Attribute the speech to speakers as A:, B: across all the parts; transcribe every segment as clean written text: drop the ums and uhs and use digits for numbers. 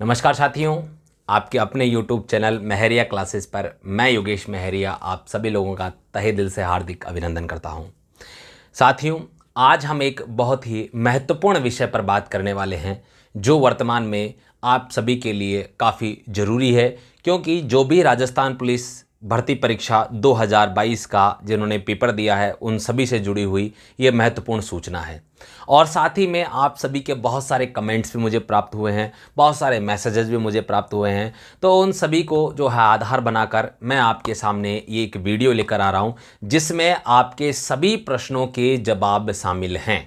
A: नमस्कार साथियों, आपके अपने YouTube चैनल महरिया क्लासेस पर मैं योगेश महरिया आप सभी लोगों का तहे दिल से हार्दिक अभिनंदन करता हूं। साथियों, आज हम एक बहुत ही महत्वपूर्ण विषय पर बात करने वाले हैं जो वर्तमान में आप सभी के लिए काफ़ी ज़रूरी है, क्योंकि जो भी राजस्थान पुलिस भर्ती परीक्षा 2022 का जिन्होंने पेपर दिया है उन सभी से जुड़ी हुई ये महत्वपूर्ण सूचना है। और साथ ही में आप सभी के बहुत सारे कमेंट्स भी मुझे प्राप्त हुए हैं, बहुत सारे मैसेजेस भी मुझे प्राप्त हुए हैं। तो उन सभी को जो है आधार बनाकर मैं आपके सामने ये एक वीडियो लेकर आ रहा हूँ जिसमें आपके सभी प्रश्नों के जवाब शामिल हैं।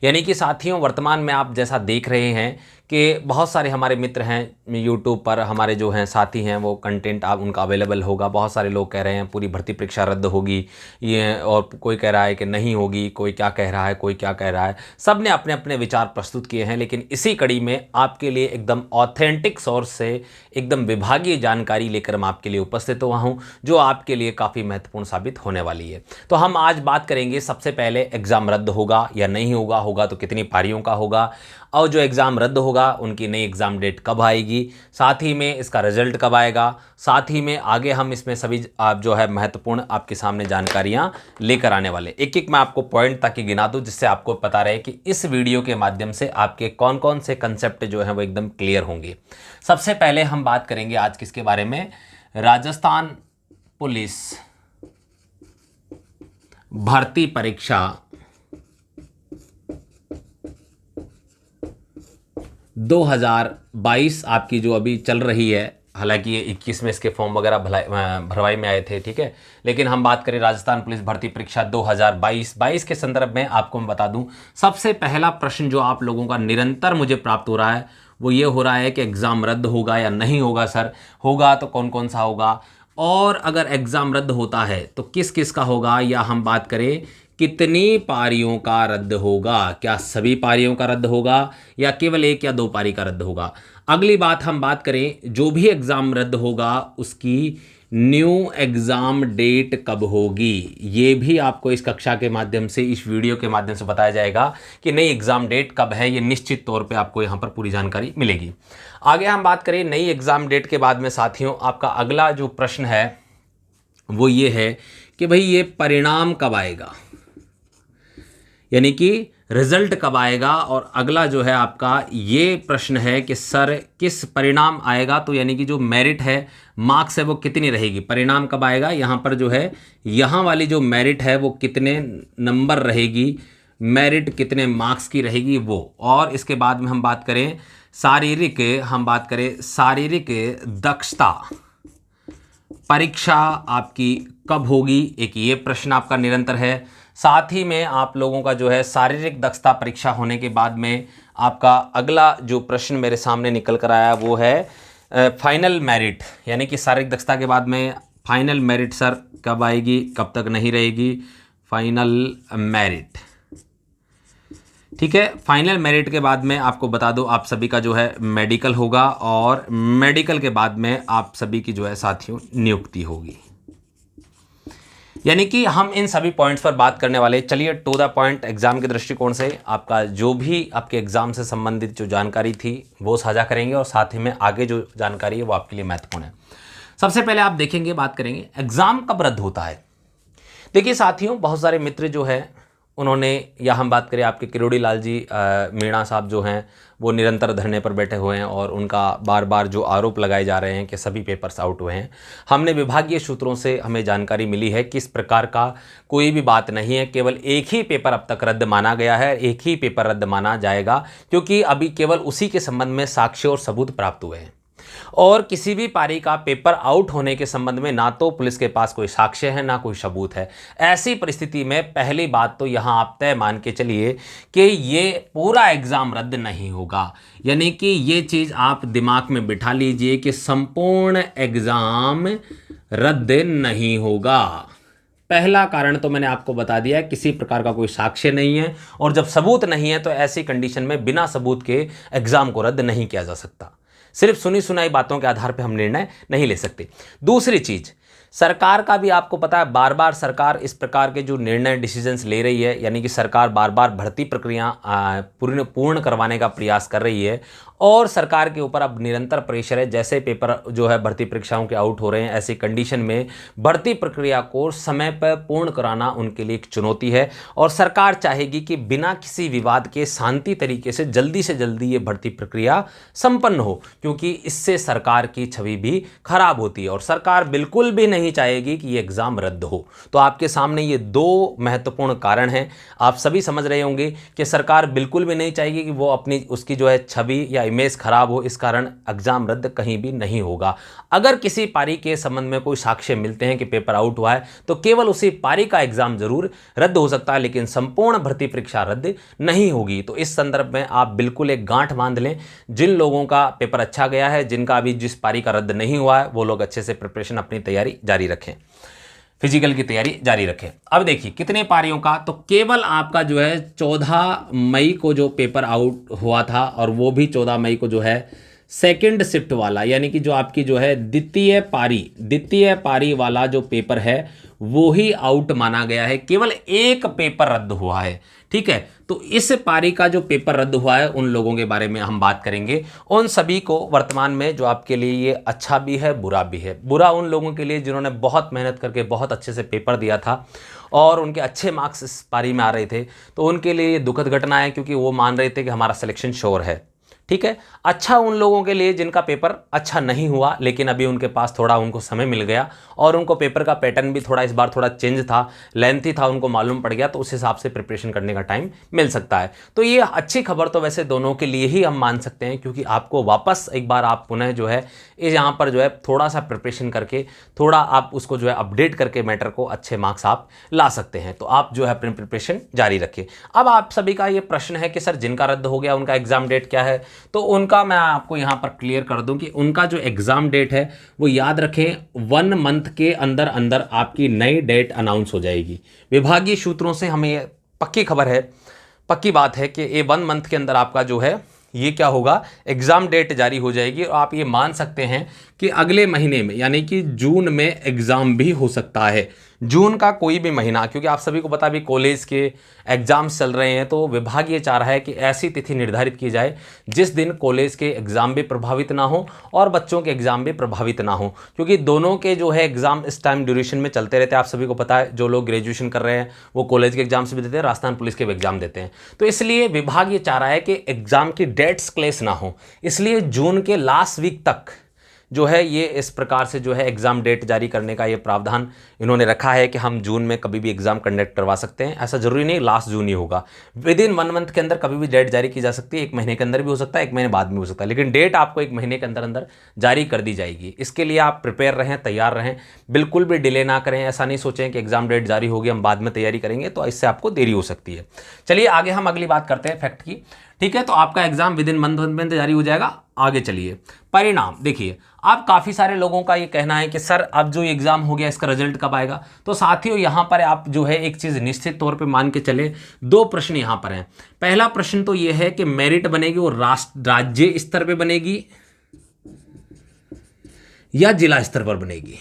A: यानी कि साथियों, वर्तमान में आप जैसा देख रहे हैं कि बहुत सारे हमारे मित्र हैं यूट्यूब पर, हमारे जो हैं साथी हैं, वो कंटेंट आप उनका अवेलेबल होगा। बहुत सारे लोग कह रहे हैं पूरी भर्ती परीक्षा रद्द होगी ये, और कोई कह रहा है कि नहीं होगी, कोई क्या कह रहा है, कोई क्या कह रहा है। सब ने अपने अपने विचार प्रस्तुत किए हैं, लेकिन इसी कड़ी में आपके लिए एकदम ऑथेंटिक सोर्स से एकदम विभागीय जानकारी लेकर मैं आपके लिए उपस्थित हुआ हूँ जो आपके लिए काफ़ी महत्वपूर्ण साबित होने वाली है। तो हम आज बात करेंगे सबसे पहले एग्ज़ाम रद्द होगा या नहीं होगा, होगा तो कितनी पारियों का होगा, और जो एग्ज़ाम रद्द होगा उनकी नई एग्ज़ाम डेट कब आएगी, साथ ही में इसका रिजल्ट कब आएगा, साथ ही में आगे हम इसमें सभी आप जो है महत्वपूर्ण आपके सामने जानकारियां लेकर आने वाले। एक एक मैं आपको पॉइंट ताकि गिना दूं जिससे आपको पता रहे कि इस वीडियो के माध्यम से आपके कौन कौन से कंसेप्ट जो हैं वो एकदम क्लियर होंगे। सबसे पहले हम बात करेंगे आज किसके बारे में, राजस्थान पुलिस भर्ती परीक्षा 2022 आपकी जो अभी चल रही है। हालांकि ये 21 में इसके फॉर्म वगैरह भरवाई में आए थे, ठीक है, लेकिन हम बात करें राजस्थान पुलिस भर्ती परीक्षा 2022 के संदर्भ में आपको मैं बता दूं, सबसे पहला प्रश्न जो आप लोगों का निरंतर मुझे प्राप्त हो रहा है वो ये हो रहा है कि एग्ज़ाम रद्द होगा या नहीं होगा। सर, होगा तो कौन कौन सा होगा, और अगर एग्ज़ाम रद्द होता है तो किस किस का होगा, या हम बात करें कितनी पारियों का रद्द होगा, क्या सभी पारियों का रद्द होगा या केवल एक या दो पारी का रद्द होगा। अगली बात हम बात करें जो भी एग्ज़ाम रद्द होगा उसकी न्यू एग्ज़ाम डेट कब होगी। ये भी आपको इस कक्षा के माध्यम से, इस वीडियो के माध्यम से बताया जाएगा कि नई एग्ज़ाम डेट कब है। ये निश्चित तौर पे आपको यहाँ पर पूरी जानकारी मिलेगी। आगे हम बात करें नई एग्ज़ाम डेट के बाद में साथियों, आपका अगला जो प्रश्न है वो ये है कि भाई ये परिणाम कब आएगा, यानी कि रिजल्ट कब आएगा। और अगला जो है आपका ये प्रश्न है कि सर किस परिणाम आएगा, तो यानी कि जो मेरिट है, मार्क्स है, वो कितनी रहेगी। परिणाम कब आएगा, यहाँ पर जो है यहाँ वाली जो मेरिट है वो कितने नंबर रहेगी, मेरिट कितने मार्क्स की रहेगी वो। और इसके बाद में हम बात करें शारीरिक दक्षता परीक्षा आपकी कब होगी, एक ये प्रश्न आपका निरंतर है। साथ ही में आप लोगों का जो है शारीरिक दक्षता परीक्षा होने के बाद में आपका अगला जो प्रश्न मेरे सामने निकल कर आया वो है फाइनल मेरिट, यानी कि शारीरिक दक्षता के बाद में फाइनल मेरिट सर कब आएगी, कब तक नहीं रहेगी फाइनल मेरिट। ठीक है, फाइनल मेरिट के बाद में आपको बता दो आप सभी का जो है मेडिकल होगा, और मेडिकल के बाद में आप सभी की जो है साथियों नियुक्ति होगी। यानी कि हम इन सभी पॉइंट्स पर बात करने वाले। चलिए टू द पॉइंट, एग्जाम के दृष्टिकोण से आपका जो भी आपके एग्जाम से संबंधित जो जानकारी थी वो साझा करेंगे, और साथ ही में आगे जो जानकारी है वो आपके लिए महत्वपूर्ण है। सबसे पहले आप देखेंगे, बात करेंगे एग्जाम कब रद्द होता है। देखिए साथियों, बहुत सारे मित्र जो है उन्होंने, या हम बात करें आपके किरोड़ी लाल जी मीणा साहब जो हैं वो निरंतर धरने पर बैठे हुए हैं, और उनका बार बार जो आरोप लगाए जा रहे हैं कि सभी पेपर्स आउट हुए हैं। हमने विभागीय सूत्रों से हमें जानकारी मिली है कि इस प्रकार का कोई भी बात नहीं है, केवल एक ही पेपर अब तक रद्द माना गया है, एक ही पेपर रद्द माना जाएगा, क्योंकि अभी केवल उसी के संबंध में साक्ष्य और सबूत प्राप्त हुए हैं। और किसी भी पारी का पेपर आउट होने के संबंध में ना तो पुलिस के पास कोई साक्ष्य है ना कोई सबूत है। ऐसी परिस्थिति में पहली बात तो यहां आप तय मान के चलिए कि ये पूरा एग्जाम रद्द नहीं होगा। यानी कि ये चीज आप दिमाग में बिठा लीजिए कि संपूर्ण एग्जाम रद्द नहीं होगा। पहला कारण तो मैंने आपको बता दिया है, किसी प्रकार का कोई साक्ष्य नहीं है, और जब सबूत नहीं है तो ऐसी कंडीशन में बिना सबूत के एग्जाम को रद्द नहीं किया जा सकता। सिर्फ सुनी सुनाई बातों के आधार पर हम निर्णय नहीं ले सकते। दूसरी चीज, सरकार का भी आपको पता है बार बार सरकार इस प्रकार के जो निर्णय डिसीजंस ले रही है, यानी कि सरकार बार बार भर्ती प्रक्रिया पूर्ण करवाने का प्रयास कर रही है और सरकार के ऊपर अब निरंतर प्रेशर है। जैसे पेपर जो है भर्ती परीक्षाओं के आउट हो रहे हैं, ऐसी कंडीशन में भर्ती प्रक्रिया को समय पर पूर्ण कराना उनके लिए एक चुनौती है और सरकार चाहेगी कि बिना किसी विवाद के शांति तरीके से जल्दी ये भर्ती प्रक्रिया संपन्न हो, क्योंकि इससे सरकार की छवि भी खराब होती है और सरकार बिल्कुल भी नहीं चाहेगी कि ये एग्ज़ाम रद्द हो। तो आपके सामने ये दो महत्वपूर्ण कारण हैं। आप सभी समझ रहे होंगे कि सरकार बिल्कुल भी नहीं चाहेगी कि वो अपनी उसकी जो है छवि या इमेज खराब हो, इस कारण एग्ज़ाम रद्द कहीं भी नहीं होगा। अगर किसी पारी के संबंध में कोई साक्ष्य मिलते हैं कि पेपर आउट हुआ है तो केवल उसी पारी का एग्ज़ाम जरूर रद्द हो सकता है, लेकिन संपूर्ण भर्ती परीक्षा रद्द नहीं होगी। तो इस संदर्भ में आप बिल्कुल एक गांठ बांध लें। जिन लोगों का पेपर अच्छा गया है, जिनका अभी जिस पारी का रद्द नहीं हुआ है, वो लोग अच्छे से प्रिपरेशन अपनी तैयारी जारी रखें, फिजिकल की तैयारी जारी रखें। अब देखिए कितने पारियों का, तो केवल आपका जो है 14 मई को जो पेपर आउट हुआ था और वो भी 14 मई को जो है सेकंड शिफ्ट वाला, यानी कि जो आपकी जो है द्वितीय पारी वाला जो पेपर है वो ही आउट माना गया है। केवल एक पेपर रद्द हुआ है, ठीक है। तो इस पारी का जो पेपर रद्द हुआ है उन लोगों के बारे में हम बात करेंगे। उन सभी को वर्तमान में जो आपके लिए ये अच्छा भी है बुरा भी है। बुरा उन लोगों के लिए जिन्होंने बहुत मेहनत करके बहुत अच्छे से पेपर दिया था और उनके अच्छे मार्क्स इस पारी में आ रहे थे, तो उनके लिए ये दुखद घटना है, क्योंकि वो मान रहे थे कि हमारा सिलेक्शन श्योर है, ठीक है। अच्छा उन लोगों के लिए जिनका पेपर अच्छा नहीं हुआ, लेकिन अभी उनके पास थोड़ा उनको समय मिल गया और उनको पेपर का पैटर्न भी थोड़ा इस बार थोड़ा चेंज था, लेंथी था, उनको मालूम पड़ गया, तो उस हिसाब से प्रिपरेशन करने का टाइम मिल सकता है। तो ये अच्छी खबर तो वैसे दोनों के लिए ही हम मान सकते हैं, क्योंकि आपको वापस एक बार आप पुनः जो है यहाँ पर जो है थोड़ा सा प्रिपरेशन करके थोड़ा आप उसको जो है अपडेट करके मैटर को अच्छे मार्क्स आप ला सकते हैं। तो आप जो है अपनी प्रिपरेशन जारी रखिए। अब आप सभी का ये प्रश्न है कि सर जिनका रद्द हो गया उनका एग्जाम डेट क्या है, तो उनका मैं आपको यहाँ पर क्लियर कर दूं कि उनका जो एग्ज़ाम डेट है वो याद रखें 1 मंथ के अंदर अंदर आपकी नई डेट अनाउंस हो जाएगी। विभागीय सूत्रों से हमें पक्की खबर है, पक्की बात है कि ये 1 मंथ के अंदर आपका जो है ये क्या होगा, एग्ज़ाम डेट जारी हो जाएगी। और आप ये मान सकते हैं कि अगले महीने में यानी कि जून में एग्ज़ाम भी हो सकता है। जून का कोई भी महीना, क्योंकि आप सभी को पता भी कॉलेज के एग्ज़ाम्स चल रहे हैं, तो विभाग ये चाह रहा है कि ऐसी तिथि निर्धारित की जाए जिस दिन कॉलेज के एग्ज़ाम भी प्रभावित ना हो और बच्चों के एग्ज़ाम भी प्रभावित ना हो, क्योंकि दोनों के जो है एग्ज़ाम इस टाइम ड्यूरेशन में चलते रहते हैं। आप सभी को पता है जो लोग ग्रेजुएशन कर रहे हैं वो कॉलेज के एग्ज़ाम्स भी देते हैं, राजस्थान पुलिस के भी एग्ज़ाम देते हैं। तो इसलिए विभाग ये चाह रहा है कि एग्ज़ाम की डेट्स क्लेश ना हो, इसलिए जून के लास्ट वीक तक जो है ये इस प्रकार से जो है एग्ज़ाम डेट जारी करने का ये प्रावधान इन्होंने रखा है कि हम जून में कभी भी एग्ज़ाम कंडक्ट करवा सकते हैं। ऐसा ज़रूरी नहीं लास्ट जून ही होगा, विद इन 1 मंथ के अंदर कभी भी डेट जारी की जा सकती है। 1 महीने के अंदर भी हो सकता है, 1 महीने बाद में हो सकता है, लेकिन डेट आपको 1 महीने के अंदर अंदर जारी कर दी जाएगी। इसके लिए आप प्रिपेयर रहें, तैयार रहें, बिल्कुल भी डिले ना करें। ऐसा नहीं सोचें कि एग्ज़ाम डेट जारी होगी हम बाद में तैयारी करेंगे, तो इससे आपको देरी हो सकती है। चलिए आगे हम अगली बात करते हैं फैक्ट की, ठीक है। तो आपका एग्जाम विद इन मंथ में जारी हो जाएगा। आगे चलिए परिणाम देखिए। अब काफ़ी सारे लोगों का ये कहना है कि सर अब जो एग्ज़ाम हो गया इसका रिजल्ट कब आएगा। तो साथियों यहाँ पर आप जो है एक चीज़ निश्चित तौर पे मान के चले, 2 प्रश्न यहाँ पर हैं। पहला प्रश्न तो ये है कि मेरिट बनेगी वो राज्य स्तर पे बनेगी या जिला स्तर पर बनेगी,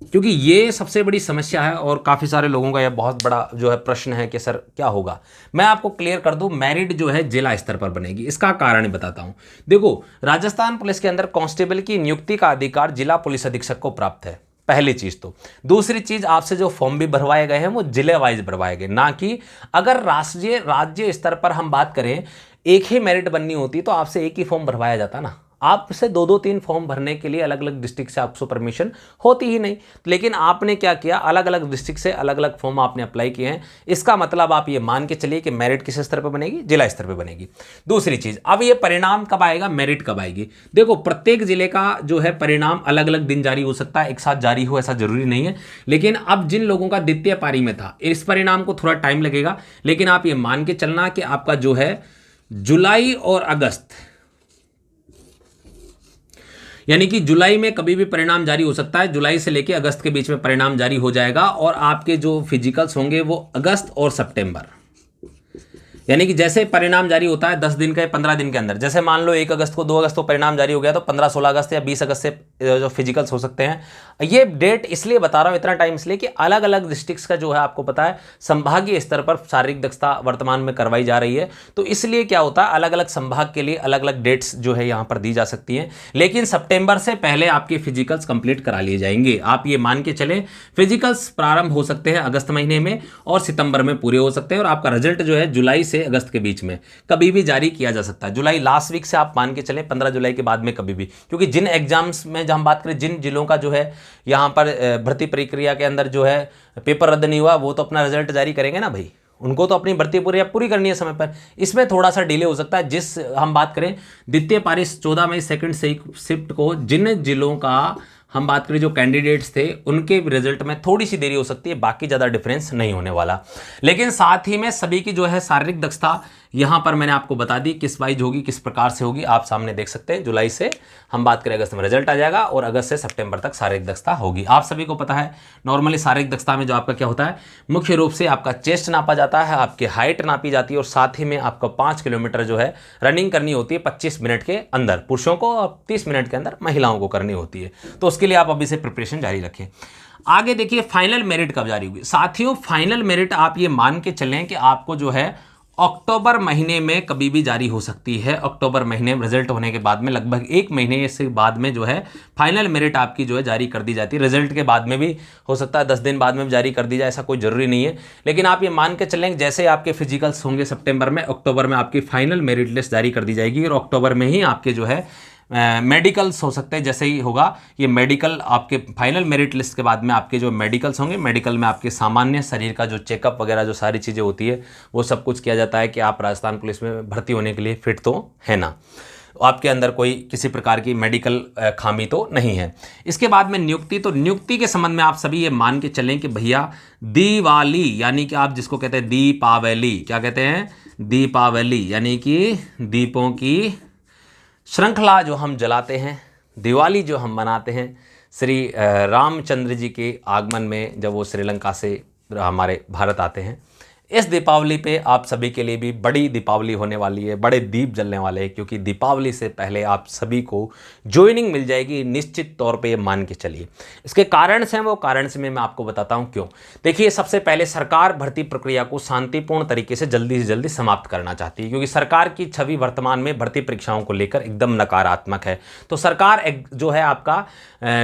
A: क्योंकि ये सबसे बड़ी समस्या है और काफ़ी सारे लोगों का यह बहुत बड़ा जो है प्रश्न है कि सर क्या होगा। मैं आपको क्लियर कर दूं, मेरिट जो है जिला स्तर पर बनेगी। इसका कारण बताता हूं। देखो राजस्थान पुलिस के अंदर कांस्टेबल की नियुक्ति का अधिकार जिला पुलिस अधीक्षक को प्राप्त है, पहली चीज़। तो दूसरी चीज़ आपसे जो फॉर्म भी भरवाए गए हैं वो जिले वाइज भरवाए गए, ना कि अगर राज्य स्तर पर हम बात करें एक ही मेरिट बननी होती तो आपसे एक ही फॉर्म भरवाया जाता ना। आपसे 2-3 फॉर्म भरने के लिए अलग अलग डिस्ट्रिक्ट से आपको परमिशन होती ही नहीं, लेकिन आपने क्या किया, अलग अलग डिस्ट्रिक्ट से अलग अलग फॉर्म आपने अप्लाई किए हैं। इसका मतलब आप ये मान के चलिए कि मेरिट किस स्तर पर बनेगी, जिला स्तर पर बनेगी। दूसरी चीज, अब ये परिणाम कब आएगा, मेरिट कब आएगी। देखो प्रत्येक जिले का जो है परिणाम अलग अलग दिन जारी हो सकता है, एक साथ जारी हो ऐसा जरूरी नहीं है। लेकिन अब जिन लोगों का द्वितीय पारी में था इस परिणाम को थोड़ा टाइम लगेगा, लेकिन आप ये मान के चलना कि आपका जो है जुलाई और अगस्त, यानी कि जुलाई में कभी भी परिणाम जारी हो सकता है। जुलाई से लेकर अगस्त के बीच में परिणाम जारी हो जाएगा और आपके जो फिजिकल्स होंगे वो अगस्त और सितंबर, यानी कि जैसे परिणाम जारी होता है 10 दिन के 15 दिन के अंदर, जैसे मान लो 1 अगस्त को 2 अगस्त को परिणाम जारी हो गया तो 15-16 अगस्त या 20 अगस्त से जो फिजिकल्स हो सकते हैं। ये डेट इसलिए बता रहा हूँ, इतना टाइम इसलिए कि अलग अलग डिस्ट्रिक्ट्स का जो है आपको पता है संभागीय स्तर पर शारीरिक दक्षता वर्तमान में करवाई जा रही है। तो इसलिए क्या होता है, अलग अलग संभाग के लिए अलग अलग डेट्स जो है यहाँ पर दी जा सकती हैं। लेकिन सितंबर से पहले आपके फिजिकल्स कंप्लीट करा लिए जाएंगे। आप ये मान के चलें फिजिकल्स प्रारंभ हो सकते हैं अगस्त महीने में और सितंबर में पूरे हो सकते हैं, और आपका रिजल्ट जो है जुलाई से अगस्त के बीच में कभी भी जारी किया जा सकता है। जुलाई लास्ट वीक से आप मान के चलें 15 जुलाई के बाद में कभी भी, क्योंकि जिन एग्जाम्स में जब हम बात करें जिन जिलों का जो है यहाँ पर भर्ती प्रक्रिया के अंदर जो है पेपर रद्द नहीं हुआ, वो तो अपना रिजल्ट जारी करेंगे ना भाई, उनको तो अपनी भर्ती पूरी करनी है समय पर। इसमें थोड़ा सा डिले हो सकता है। जिस हम बात करें द्वितीय पारी 14 मई सेकंड शिफ्ट को जिन जिलों का हम बात करें जो कैंडिडेट्स थे उनके रिजल्ट में थोड़ी सी देरी हो सकती है, बाकी ज़्यादा डिफरेंस नहीं होने वाला। लेकिन साथ ही में सभी की जो है शारीरिक दक्षता यहाँ पर मैंने आपको बता दी किस वाइज होगी, किस प्रकार से होगी, आप सामने देख सकते हैं। जुलाई से हम बात करें अगस्त में रिजल्ट आ जाएगा और अगस्त से सितंबर तक शारीरिक दक्षता होगी। आप सभी को पता है नॉर्मली शारीरिक दक्षता में जो आपका क्या होता है, मुख्य रूप से आपका चेस्ट नापा जाता है, आपकी हाइट नापी जाती है और साथ ही में आपका 5 किलोमीटर जो है रनिंग करनी होती है 25 मिनट के अंदर पुरुषों को और 30 मिनट के अंदर महिलाओं को करनी होती है। तो उसके लिए आप अभी से प्रिपरेशन जारी रखें। आगे देखिए फाइनल मेरिट कब जारी होगी। साथियों फाइनल मेरिट आप ये मान के चलें कि आपको जो है अक्टूबर महीने में कभी भी जारी हो सकती है। अक्टूबर महीने में रिजल्ट होने के बाद में लगभग 1 महीने से बाद में जो है फाइनल मेरिट आपकी जो है जारी कर दी जाती है। रिजल्ट के बाद में भी हो सकता है 10 दिन बाद में भी जारी कर दी जाए, ऐसा कोई जरूरी नहीं है। लेकिन आप ये मान के चलें जैसे आपके फिजिकल्स होंगे सितंबर में, अक्टूबर में आपकी फाइनल मेरिट लिस्ट जारी कर दी जाएगी और अक्टूबर में ही आपके जो है मेडिकल्स हो सकते हैं। जैसे ही होगा ये मेडिकल आपके फाइनल मेरिट लिस्ट के बाद में आपके जो मेडिकल्स होंगे, मेडिकल में आपके सामान्य शरीर का जो चेकअप वगैरह जो सारी चीज़ें होती है वो सब कुछ किया जाता है कि आप राजस्थान पुलिस में भर्ती होने के लिए फिट तो है ना, आपके अंदर कोई किसी प्रकार की मेडिकल खामी तो नहीं है। इसके बाद में नियुक्ति, तो नियुक्ति के संबंध में आप सभी ये मान के चलें कि भैया दिवाली यानी कि आप जिसको कहते हैं दीपावली, क्या कहते हैं दीपावली, यानी कि दीपों की श्रृंखला जो हम जलाते हैं, दिवाली जो हम मनाते हैं श्री रामचंद्र जी के आगमन में जब वो श्रीलंका से हमारे भारत आते हैं, इस दीपावली पे आप सभी के लिए भी बड़ी दीपावली होने वाली है, बड़े दीप जलने वाले हैं, क्योंकि दीपावली से पहले आप सभी को ज्वाइनिंग मिल जाएगी निश्चित तौर पे, ये मान के चलिए। इसके कारण से वो कारण से मैं आपको बताता हूँ क्यों। देखिए सबसे पहले सरकार भर्ती प्रक्रिया को शांतिपूर्ण तरीके से जल्दी समाप्त करना चाहती है, क्योंकि सरकार की छवि वर्तमान में भर्ती परीक्षाओं को लेकर एकदम नकारात्मक है। तो सरकार जो है आपका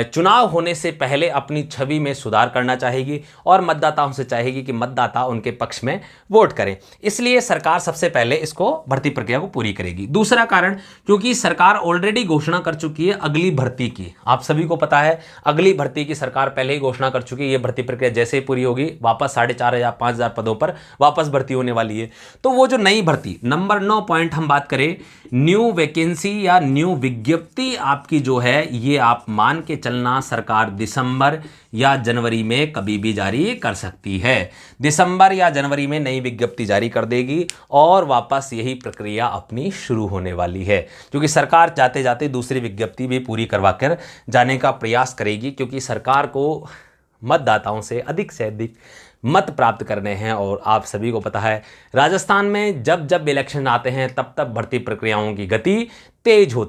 A: चुनाव होने से पहले अपनी छवि में सुधार करना चाहेगी और मतदाताओं से चाहेगी कि मतदाता उनके पक्ष में वोट करें। इसलिए सरकार सबसे पहले इसको भर्ती प्रक्रिया को पूरी करेगी। दूसरा कारण, क्योंकि सरकार ऑलरेडी घोषणा कर चुकी है अगली भर्ती की, आप सभी को पता है अगली भर्ती की सरकार पहले ही घोषणा कर चुकी है। ये भर्ती प्रक्रिया जैसे ही पूरी होगी वापस 4,500 5,000 पदों पर वापस भर्ती होने वाली है। तो वो जो नई भर्ती, नंबर 9 पॉइंट हम बात करें न्यू वैकेंसी या न्यू विज्ञप्ति आपकी जो है, ये आप मान के चलना सरकार दिसंबर या जनवरी में कभी भी जारी कर सकती है। दिसंबर या जनवरी में नई विज्ञप्ति जारी कर देगी और वापस यही प्रक्रिया अपनी शुरू होने वाली है, क्योंकि सरकार जाते जाते दूसरी विज्ञप्ति भी पूरी करवा कर जाने का प्रयास करेगी, क्योंकि सरकार को मतदाताओं से अधिक मत प्राप्त करने हैं। और आप सभी को पता है राजस्थान में जब इलेक्शन आते हैं तब भर्ती प्रक्रियाओं की गति तेज हो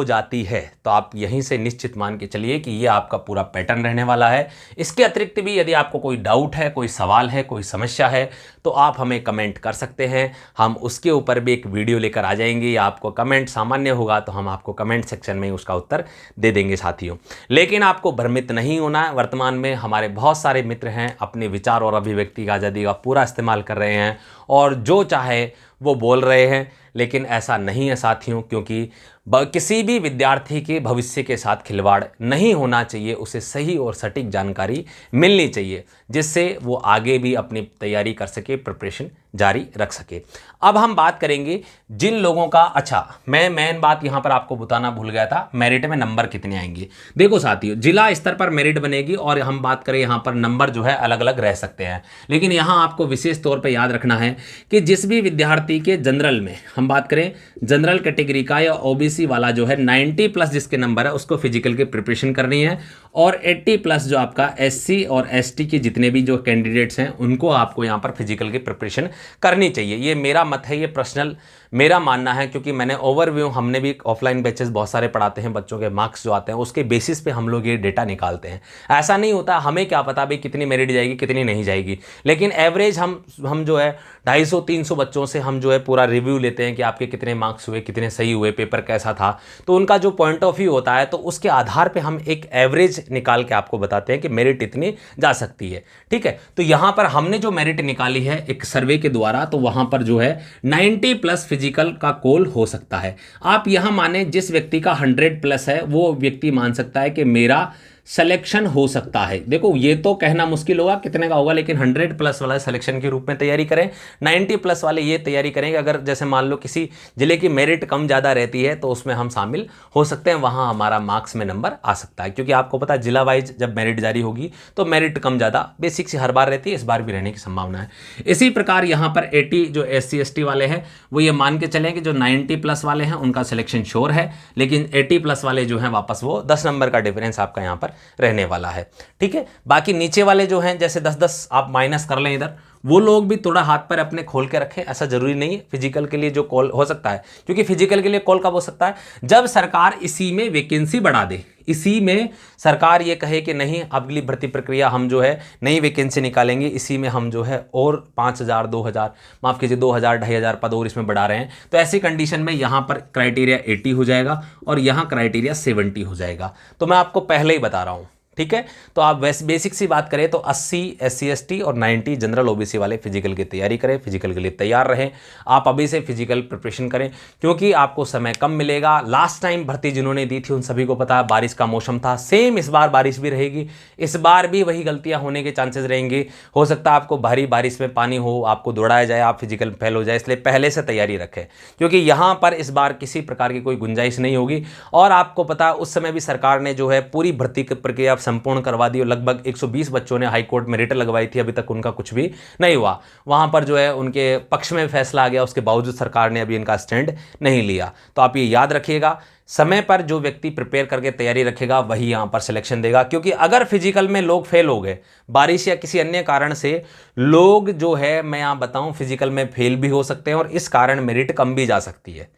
A: जाती है। तो आप यहीं से निश्चित मान के चलिए कि ये आपका पूरा पैटर्न रहने वाला है। इसके अतिरिक्त भी यदि आपको कोई डाउट है, कोई सवाल है, कोई समस्या है, तो आप हमें कमेंट कर सकते हैं। हम उसके ऊपर भी एक वीडियो लेकर आ जाएंगे, या आपको कमेंट सामान्य होगा तो हम आपको कमेंट सेक्शन में उसका उत्तर दे देंगे साथियों। लेकिन आपको भ्रमित नहीं होना है। वर्तमान में हमारे बहुत सारे मित्र हैं अपने विचार और अभिव्यक्ति का आज़ादी का पूरा इस्तेमाल कर रहे हैं और जो चाहे वो बोल रहे हैं, लेकिन ऐसा नहीं है साथियों, क्योंकि किसी भी विद्यार्थी के भविष्य के साथ खिलवाड़ नहीं होना चाहिए। उसे सही और सटीक जानकारी मिलनी चाहिए, जिससे वो आगे भी अपनी तैयारी कर सके, प्रिपरेशन जारी रख सके। अब हम बात करेंगे जिन लोगों का, अच्छा मैं मेन बात यहाँ पर आपको बताना भूल गया था, मेरिट में नंबर कितने आएंगे। देखो साथियों, जिला स्तर पर मेरिट बनेगी और हम बात करें यहाँ पर नंबर जो है अलग अलग रह सकते हैं, लेकिन यहाँ आपको विशेष तौर पर याद रखना है कि जिस भी विद्यार्थी के जनरल में हम हम बात करें जनरल कैटेगरी का या ओबीसी वाला जो है 90 प्लस जिसके नंबर है उसको फिजिकल की प्रिपरेशन करनी है, और 80 प्लस जो आपका एससी और एसटी के जितने भी जो कैंडिडेट्स हैं उनको आपको यहाँ पर फिजिकल की प्रिपरेशन करनी चाहिए। ये मेरा मत है, ये पर्सनल मेरा मानना है, क्योंकि मैंने ओवरव्यू, हमने भी ऑफलाइन बैचेस बहुत सारे पढ़ाते हैं, बच्चों के मार्क्स जो आते हैं उसके बेसिस पे हम लोग ये डेटा निकालते हैं। ऐसा नहीं होता, हमें क्या पता भाई कितनी मेरिट जाएगी कितनी नहीं जाएगी, लेकिन एवरेज हम जो है 250-300 बच्चों से हम जो है पूरा रिव्यू लेते हैं कि आपके कितने मार्क्स हुए, कितने सही हुए, पेपर कैसा था, तो उनका जो पॉइंट ऑफ व्यू होता है तो उसके आधार पर हम एक एवरेज निकाल के आपको बताते हैं कि मेरिट इतनी जा सकती है। ठीक है, तो यहाँ पर हमने जो मेरिट निकाली है एक सर्वे के द्वारा, तो वहाँ पर जो है 90 प्लस फिजिकल का कोल हो सकता है। आप यहां माने जिस व्यक्ति का 100 प्लस है वो व्यक्ति मान सकता है कि मेरा सिलेक्शन हो सकता है। देखो ये तो कहना मुश्किल होगा कितने का होगा, लेकिन 100 प्लस वाला सिलेक्शन के रूप में तैयारी करें, 90 प्लस वाले ये तैयारी करेंगे अगर जैसे मान लो किसी जिले की मेरिट कम ज़्यादा रहती है तो उसमें हम शामिल हो सकते हैं, वहाँ हमारा मार्क्स में नंबर आ सकता है, क्योंकि आपको पता है जिला वाइज जब मेरिट जारी होगी तो मेरिट कम ज़्यादा बेसिक से हर बार रहती है, इस बार भी रहने की संभावना है। इसी प्रकार यहाँ पर 80 जो SC ST वाले हैं वो ये मान के चलें कि जो 90 प्लस वाले हैं उनका सिलेक्शन श्योर है, लेकिन 80 प्लस वाले जो हैं वापस वो 10 नंबर का डिफरेंस आपका यहाँ पर रहने वाला है। ठीक है, बाकी नीचे वाले जो हैं जैसे 10-10 आप माइनस कर लें इधर, वो लोग भी थोड़ा हाथ पर अपने खोल के रखें। ऐसा जरूरी नहीं है फिजिकल के लिए जो कॉल हो सकता है, क्योंकि फिजिकल के लिए कॉल कब हो सकता है जब सरकार इसी में वैकेंसी बढ़ा दे, इसी में सरकार ये कहे कि नहीं अगली भर्ती प्रक्रिया हम जो है नई वैकेंसी निकालेंगे, इसी में हम जो है और 5000 2000 माफ़ कीजिए 2000 2500 पद और इसमें बढ़ा रहे हैं, तो ऐसी कंडीशन में यहाँ पर क्राइटेरिया 80 हो जाएगा और यहाँ क्राइटेरिया 70 हो जाएगा। तो मैं आपको पहले ही बता रहा हूँ। ठीक है, तो आप वैसे बेसिक सी बात करें तो 80 SC ST और 90 जनरल OBC वाले फिजिकल की तैयारी करें, फिजिकल के लिए तैयार रहें। आप अभी से फिजिकल प्रिपरेशन करें क्योंकि आपको समय कम मिलेगा। लास्ट टाइम भर्ती जिन्होंने दी थी उन सभी को पता है बारिश का मौसम था, सेम इस बार बारिश भी रहेगी, इस बार भी वही गलतियां होने के चांसेस रहेंगे। हो सकता है आपको भारी बारिश में पानी हो, आपको दौड़ाया जाए, आप फिजिकल फेल हो जाए, इसलिए पहले से तैयारी रखें, क्योंकि यहाँ पर इस बार किसी प्रकार की कोई गुंजाइश नहीं होगी। और आपको पता है उस समय भी सरकार ने जो है पूरी भर्ती की प्रक्रिया संपूर्ण करवा दी और लगभग 120 बच्चों ने हाई कोर्ट में रिट लगवाई थी, अभी तक उनका कुछ भी नहीं हुआ। वहां पर जो है उनके पक्ष में फैसला आ गया, उसके बावजूद सरकार ने अभी इनका स्टैंड नहीं लिया। तो आप ये याद रखिएगा, समय पर जो व्यक्ति प्रिपेयर करके तैयारी रखेगा वही यहां पर सिलेक्शन देगा, क्योंकि अगर फिजिकल में लोग फेल हो गए बारिश या किसी अन्य कारण से, लोग जो है मैं यहां बताऊं फिजिकल में फेल भी हो सकते हैं और इस कारण मेरिट कम भी जा सकती है।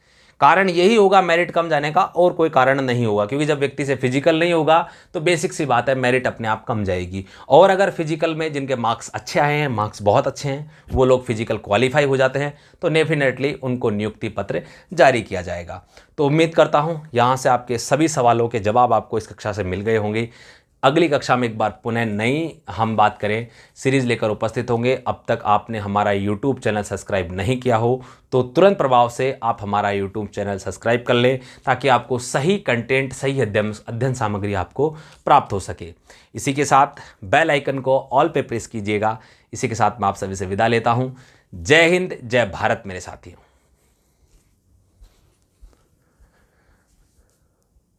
A: कारण यही होगा मेरिट कम जाने का, और कोई कारण नहीं होगा, क्योंकि जब व्यक्ति से फिजिकल नहीं होगा तो बेसिक सी बात है मेरिट अपने आप कम जाएगी। और अगर फिजिकल में जिनके मार्क्स अच्छे आए हैं, मार्क्स बहुत अच्छे हैं, वो लोग फिजिकल क्वालिफाई हो जाते हैं तो डेफिनेटली उनको नियुक्ति पत्र जारी किया जाएगा। तो उम्मीद करता हूँ यहाँ से आपके सभी सवालों के जवाब आपको इस कक्षा से मिल गए होंगे। अगली कक्षा में एक बार पुनः नई हम बात करें सीरीज़ लेकर उपस्थित होंगे। अब तक आपने हमारा YouTube चैनल सब्सक्राइब नहीं किया हो तो तुरंत प्रभाव से आप हमारा YouTube चैनल सब्सक्राइब कर लें, ताकि आपको सही कंटेंट, सही अध्ययन सामग्री आपको प्राप्त हो सके। इसी के साथ बेल आइकन को ऑल पे प्रेस कीजिएगा। इसी के साथ मैं आप सभी से विदा लेता हूँ। जय हिंद, जय भारत मेरे साथियों।